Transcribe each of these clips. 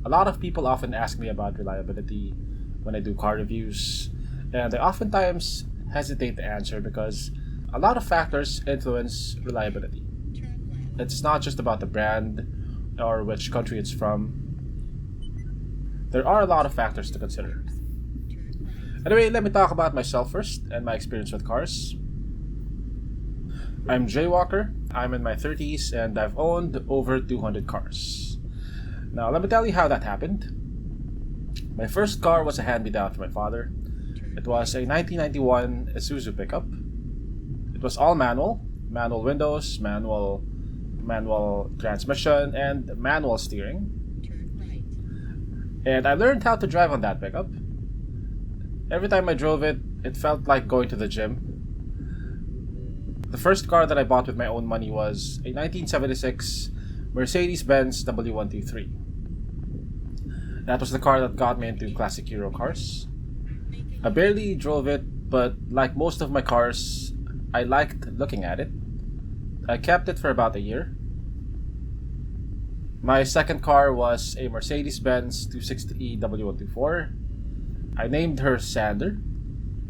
a lot of people often ask me about reliability when I do car reviews, and I oftentimes hesitate to answer because a lot of factors influence reliability. It's not just about the brand or which country it's from. There are a lot of factors to consider. Anyway, let me talk about myself first and my experience with cars. I'm Jay Walker. I'm in my 30s and I've owned over 200 cars. Now, let me tell you how that happened. My first car was a hand-me-down from my father. It was a 1991 Isuzu pickup. It was all manual windows, manual transmission, and manual steering. And I learned how to drive on that pickup. Every time I drove it, it felt like going to the gym. The first car that I bought with my own money was a 1976 Mercedes-Benz W123. That was the car that got me into classic Euro cars. I barely drove it, but like most of my cars, I liked looking at it. I kept it for about a year. My second car was a Mercedes-Benz 260e W124. I named her Sander,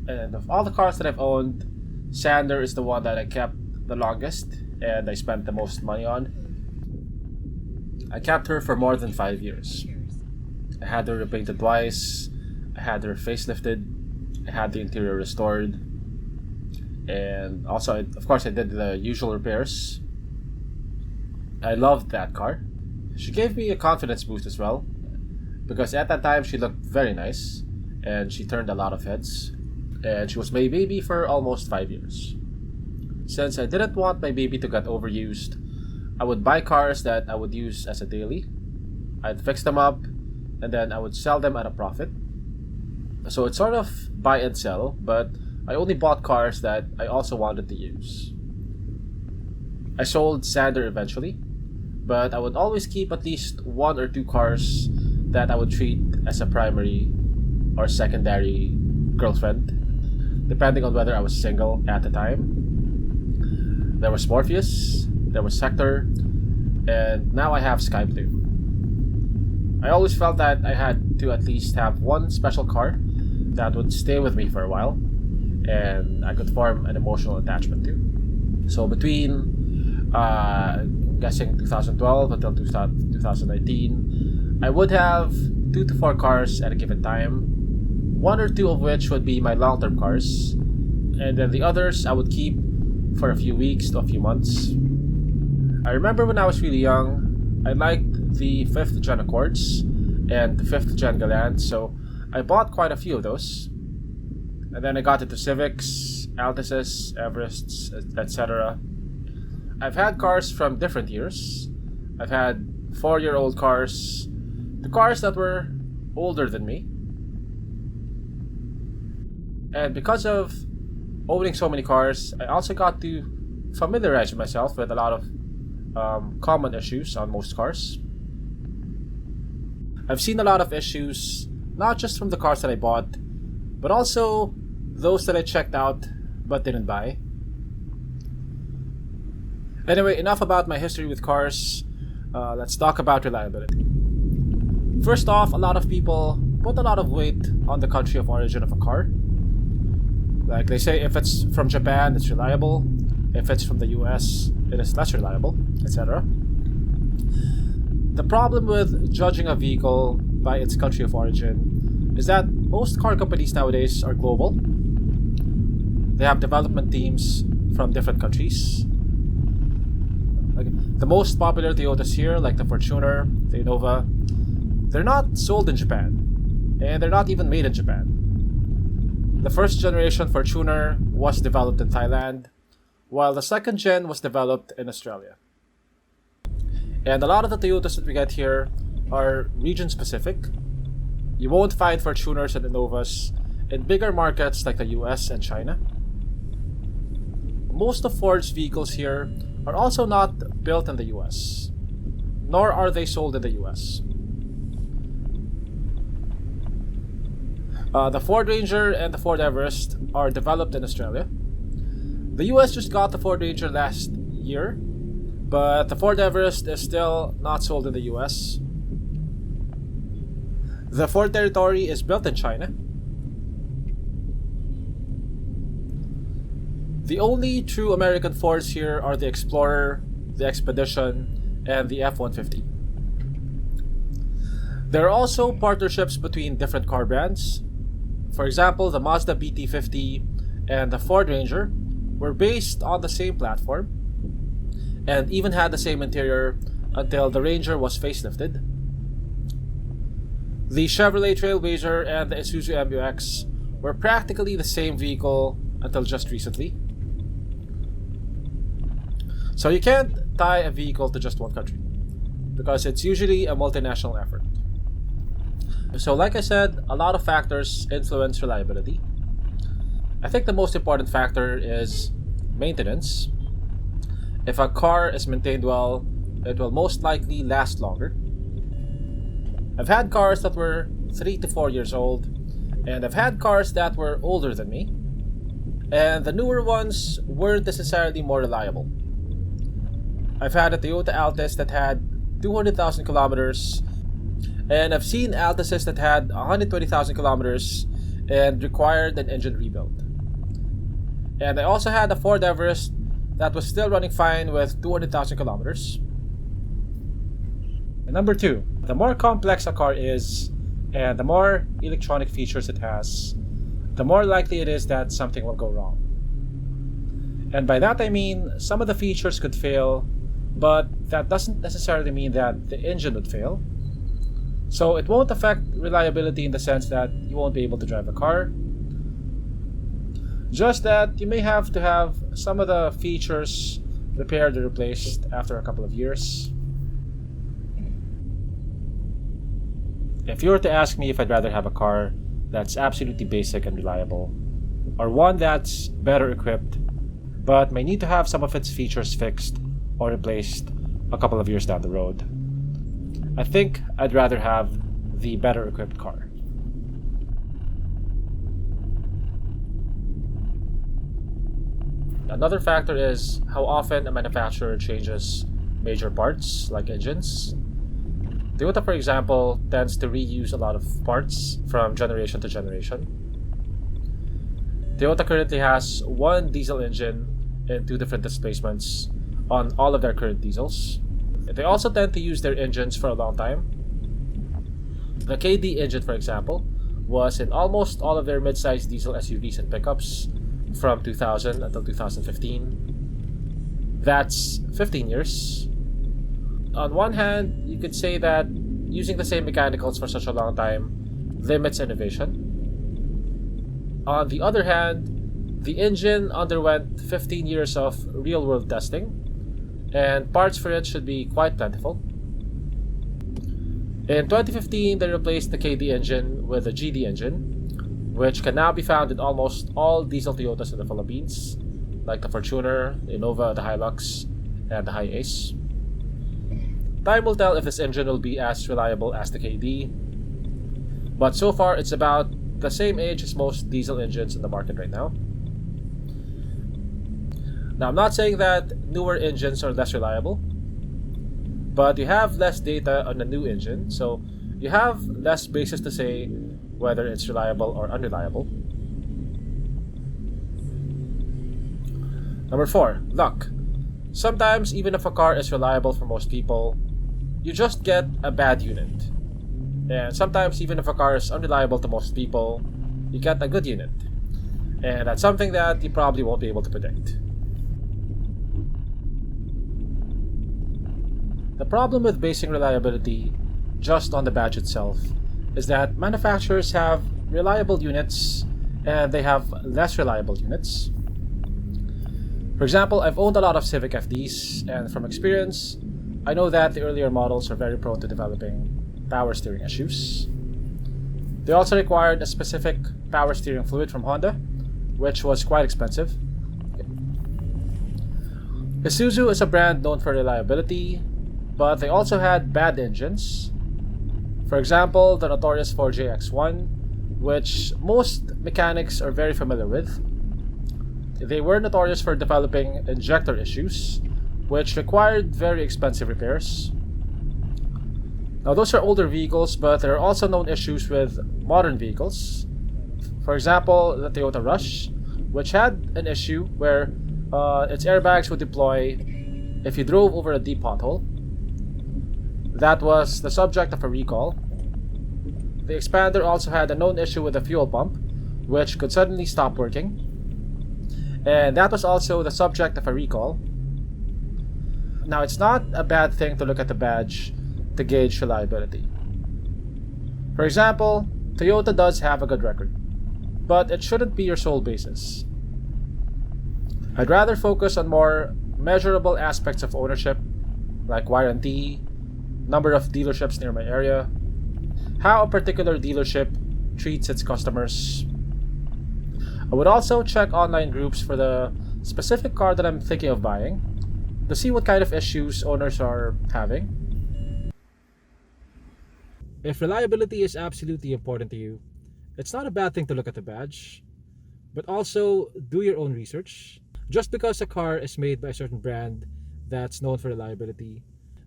and of all the cars that I've owned, Sander is the one that I kept the longest and I spent the most money on. I kept her for more than 5 years. I had her repainted twice, I had her facelifted, I had the interior restored, and also, of course, I did the usual repairs. I loved that car. She gave me a confidence boost as well, because at that time she looked very nice, and she turned a lot of heads, and she was my baby for almost 5 years. Since I didn't want my baby to get overused, I would buy cars that I would use as a daily. I'd fix them up, and then I would sell them at a profit. So it's sort of buy and sell, but I only bought cars that I also wanted to use. I sold Sander eventually, but I would always keep at least one or two cars that I would treat as a primary or secondary girlfriend, depending on whether I was single at the time. There was Morpheus, there was Sector, and now I have Sky Blue. I always felt that I had to at least have one special car that would stay with me for a while, and I could form an emotional attachment to. So between, guessing 2012 until 2019, I would have 2 to 4 cars at a given time, 1 or 2 of which would be my long-term cars, and then the others I would keep for a few weeks to a few months. I remember when I was really young, I liked the 5th Gen Accords and the 5th Gen Galant, so I bought quite a few of those. And then I got into Civics, Altises, Everests, etc. I've had cars from different years. I've had 4-year-old cars, to cars that were older than me. And because of owning so many cars, I also got to familiarize myself with a lot of common issues on most cars. I've seen a lot of issues, not just from the cars that I bought, but also those that I checked out but didn't buy. Anyway, enough about my history with cars. Let's talk about reliability. First off, a lot of people put a lot of weight on the country of origin of a car. Like they say, if it's from Japan, it's reliable. If it's from the US, it is less reliable, etc. The problem with judging a vehicle by its country of origin is that most car companies nowadays are global. They have development teams from different countries. Like the most popular Toyotas here, like the Fortuner, the Innova, they're not sold in Japan, and they're not even made in Japan. The first generation Fortuner was developed in Thailand, while the second gen was developed in Australia. And a lot of the Toyotas that we get here are region specific. You won't find Fortuners and Innovas in bigger markets like the US and China. Most of Ford's vehicles here are also not built in the US, nor are they sold in the US. The Ford Ranger and the Ford Everest are developed in Australia. The US just got the Ford Ranger last year, but the Ford Everest is still not sold in the US. The Ford Territory is built in China. The only true American Fords here are the Explorer, the Expedition, and the F-150. There are also partnerships between different car brands. For example, the Mazda BT50 and the Ford Ranger were based on the same platform and even had the same interior until the Ranger was facelifted. The Chevrolet Trailblazer and the Isuzu MU-X were practically the same vehicle until just recently. So you can't tie a vehicle to just one country, because it's usually a multinational effort. So like I said, a lot of factors influence reliability. I think the most important factor is maintenance. If a car is maintained well, it will most likely last longer. I've had cars that were 3 to 4 years old, and I've had cars that were older than me, and the newer ones weren't necessarily more reliable. I've had a Toyota Altis that had 200,000 kilometers, and I've seen Altises that had 120,000 kilometers and required an engine rebuild. And I also had a Ford Everest that was still running fine with 200,000 kilometers. And number 2, the more complex a car is and the more electronic features it has, the more likely it is that something will go wrong. And by that I mean some of the features could fail, but that doesn't necessarily mean that the engine would fail. So it won't affect reliability in the sense that you won't be able to drive the car. Just that you may have to have some of the features repaired or replaced after a couple of years. If you were to ask me if I'd rather have a car that's absolutely basic and reliable, or one that's better equipped, but may need to have some of its features fixed or replaced a couple of years down the road, I think I'd rather have the better equipped car. Another factor is how often a manufacturer changes major parts like engines. Toyota, for example, tends to reuse a lot of parts from generation to generation. Toyota currently has one diesel engine in 2 different displacements on all of their current diesels. They also tend to use their engines for a long time. The KD engine, for example, was in almost all of their mid-sized diesel SUVs and pickups from 2000 until 2015. That's 15 years. On one hand, you could say that using the same mechanicals for such a long time limits innovation. On the other hand, the engine underwent 15 years of real-world testing, and parts for it should be quite plentiful. In 2015, they replaced the KD engine with a GD engine, which can now be found in almost all diesel Toyotas in the Philippines, like the Fortuner, the Innova, the Hilux, and the Hi-Ace. Time will tell if this engine will be as reliable as the KD, but so far it's about the same age as most diesel engines in the market right now. Now, I'm not saying that newer engines are less reliable, but you have less data on a new engine, so you have less basis to say whether it's reliable or unreliable. Number 4, luck. Sometimes, even if a car is reliable for most people, you just get a bad unit. And sometimes, even if a car is unreliable to most people, you get a good unit. And that's something that you probably won't be able to predict. The problem with basing reliability just on the badge itself is that manufacturers have reliable units and they have less reliable units. For example, I've owned a lot of Civic FDs, and from experience, I know that the earlier models are very prone to developing power steering issues. They also required a specific power steering fluid from Honda, which was quite expensive. Isuzu is a brand known for reliability, but they also had bad engines. For example, the notorious 4JX1, which most mechanics are very familiar with. They were notorious for developing injector issues, which required very expensive repairs. Now, those are older vehicles, but there are also known issues with modern vehicles. For example, the Toyota Rush, which had an issue where its airbags would deploy if you drove over a deep pothole. That was the subject of a recall. The Expander also had a known issue with the fuel pump, which could suddenly stop working. And that was also the subject of a recall. Now, it's not a bad thing to look at the badge to gauge reliability. For example, Toyota does have a good record, but it shouldn't be your sole basis. I'd rather focus on more measurable aspects of ownership, like warranty, number of dealerships near my area, how a particular dealership treats its customers. I would also check online groups for the specific car that I'm thinking of buying to see what kind of issues owners are having. If reliability is absolutely important to you, it's not a bad thing to look at the badge, but also do your own research. Just because a car is made by a certain brand that's known for reliability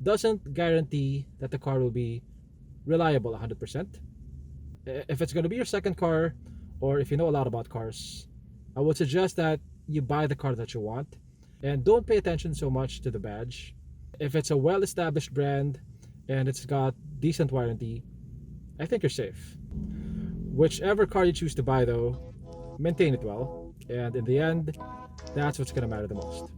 doesn't guarantee that the car will be reliable 100%. If it's going to be your second car, or if you know a lot about cars, I would suggest that you buy the car that you want and don't pay attention so much to the badge. If it's a well-established brand and it's got decent warranty, I think you're safe. Whichever car you choose to buy though, maintain it well, and in the end, that's what's going to matter the most.